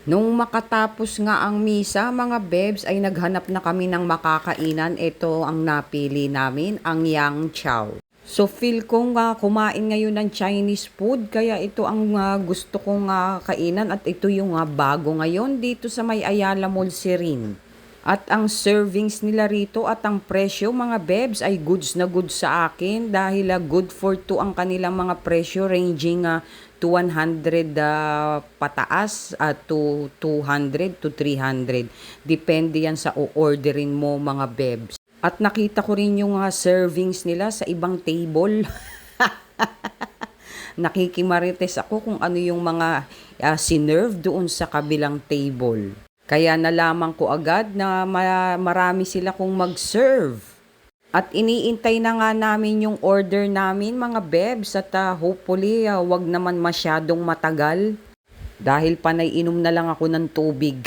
Nung makatapos nga ang misa, mga bebs, ay naghanap na kami ng makakainan. Ito ang napili namin, ang Yang Chow. So feel kong kumain ngayon ng Chinese food, kaya ito ang gusto kong kainan at ito yung bago ngayon dito sa may Ayala Mall Sirin. At ang servings nila rito at ang presyo, mga bebs, ay goods na goods sa akin dahil good for two ang kanilang mga presyo ranging 200 pataas to 200 to 300. Depende yan sa o-orderin mo, mga bebs. At nakita ko rin yung servings nila sa ibang table. Nakikimarites ako kung ano yung mga sinerve doon sa kabilang table. Kaya nalaman ko agad na marami sila kung mag-serve. At iniintay na nga namin yung order namin, mga bebs, at hopefully wag naman masyadong matagal dahil panay inom na lang ako ng tubig.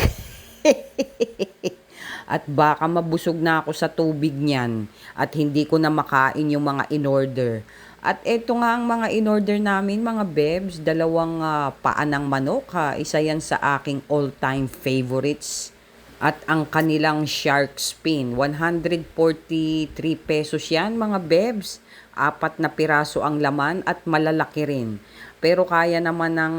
At baka mabusog na ako sa tubig niyan at hindi ko na makain yung mga in-order. At eto nga ang mga in-order namin, mga bebs, dalawang paa ng manok. Isa yan sa aking all-time favorites. At ang kanilang shark fin, 143 pesos yan, mga bebs. 4 na piraso ang laman at malalaki rin. Pero kaya naman ng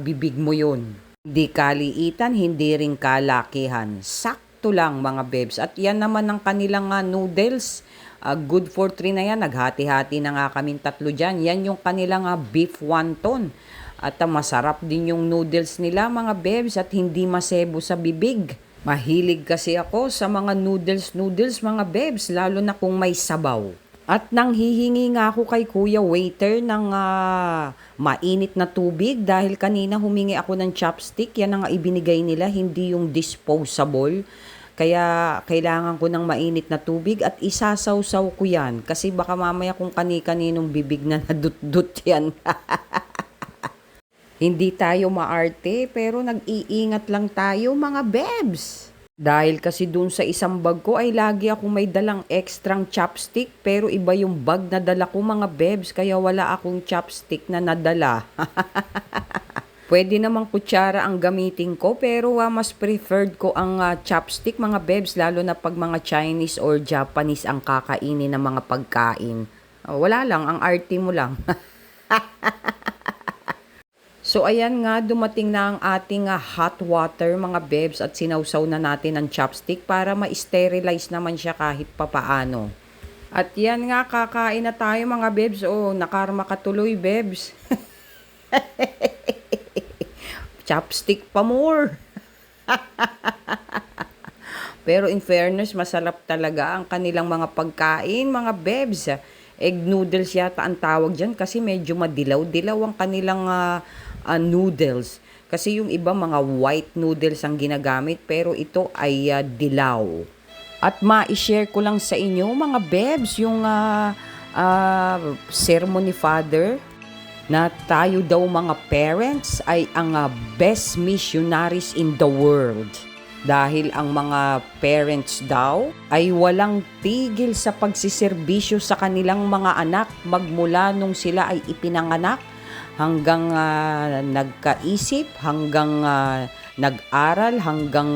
bibig mo yun. Hindi kaliitan, hindi rin kalakihan. Sakto lang, mga bebs. At yan naman ang kanilang noodles. Good for 3 na yan. Naghati-hati na nga kaming 3 dyan. Yan yung kanilang beef wonton. At masarap din yung noodles nila, mga bebs. At hindi masebo sa bibig. Mahilig kasi ako sa mga noodles, mga bebs. Lalo na kung may sabaw. At nang hihingi nga ako kay Kuya Waiter ng mainit na tubig dahil kanina humingi ako ng chopstick. Yan ang ibinigay nila, hindi yung disposable. Kaya kailangan ko ng mainit na tubig at isasawsaw ko yan. Kasi baka mamaya kung kani-kaninong bibig na nadut-dut yan. Hindi tayo maarte pero nag-iingat lang tayo, mga bebs. Dahil kasi dun sa isang bag ko ay lagi akong may dalang extrang chopstick pero iba yung bag na dala ko, mga bebs, kaya wala akong chopstick na nadala. Pwede namang kutsara ang gamitin ko pero mas preferred ko ang chopstick, mga bebs, lalo na pag mga Chinese or Japanese ang kakainin ng mga pagkain. Wala lang, ang arte mo lang. So ayan nga, dumating na ang ating hot water, mga bebs, at sinawsaw na natin ang chopstick para ma-sterilize naman siya kahit papaano. At yan nga, kakain na tayo, mga bebs. Nakarma ka tuloy, bebs. Chopstick pa more. Pero in fairness, masarap talaga ang kanilang mga pagkain, mga bebs. Egg noodles yata ang tawag dyan kasi medyo madilaw-dilaw ang kanilang noodles. Kasi yung iba mga white noodles ang ginagamit pero ito ay dilaw. At ma-share ko lang sa inyo, mga bebs, yung sermon ni Father na tayo daw mga parents ay ang best missionaries in the world. Dahil ang mga parents daw ay walang tigil sa pagsiserbisyo sa kanilang mga anak magmula nung sila ay ipinanganak hanggang nagkaisip, hanggang nag-aral, hanggang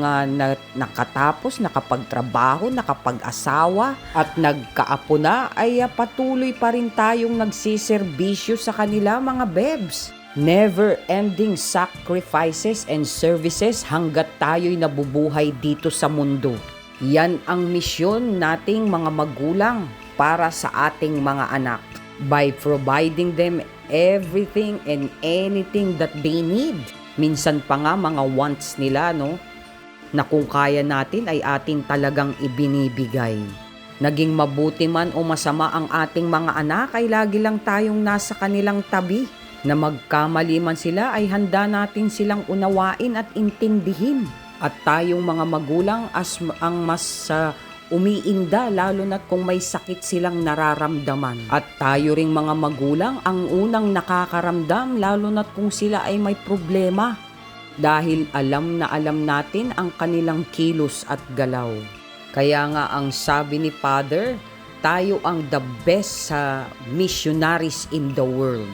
nakatapos, nakapagtrabaho, nakapag-asawa at nagkaapo na ay patuloy pa rin tayong nagsiserbisyo sa kanila, mga bebs. Never-ending sacrifices and services hanggat tayo'y nabubuhay dito sa mundo. Yan ang misyon nating mga magulang para sa ating mga anak. By providing them everything and anything that they need. Minsan pa nga mga wants nila, no? Na kung kaya natin ay atin talagang ibinibigay. Naging mabuti man o masama ang ating mga anak ay lagi lang tayong nasa kanilang tabi. Na magkamali man sila ay handa natin silang unawain at intindihin. At tayong mga magulang ang mas umiinda lalo na kung may sakit silang nararamdaman. At tayo ring mga magulang ang unang nakakaramdam lalo na kung sila ay may problema. Dahil alam na alam natin ang kanilang kilos at galaw. Kaya nga ang sabi ni Father, tayo ang the best missionaries in the world.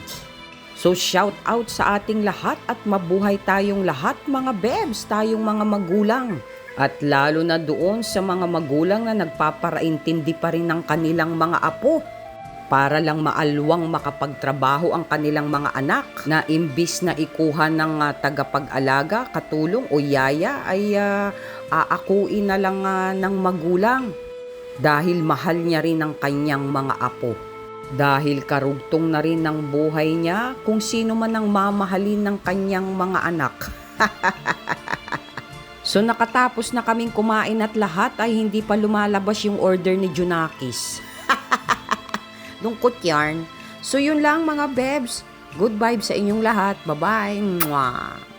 So shout out sa ating lahat at mabuhay tayong lahat mga bebs, tayong mga magulang. At lalo na doon sa mga magulang na nagpaparaintindi pa rin ng kanilang mga apo para lang maalwang makapagtrabaho ang kanilang mga anak na imbis na ikuha ng tagapag-alaga, katulong o yaya ay aakuin na lang ng magulang dahil mahal niya rin ang kanyang mga apo. Dahil karugtong na rin ng buhay niya kung sino man ang mamahalin ng kanyang mga anak. So nakatapos na kaming kumain at lahat ay hindi pa lumalabas yung order ni Junakis. Lungkot yarn. So yun lang mga bebs. Good vibes sa inyong lahat. Bye-bye. Mwah.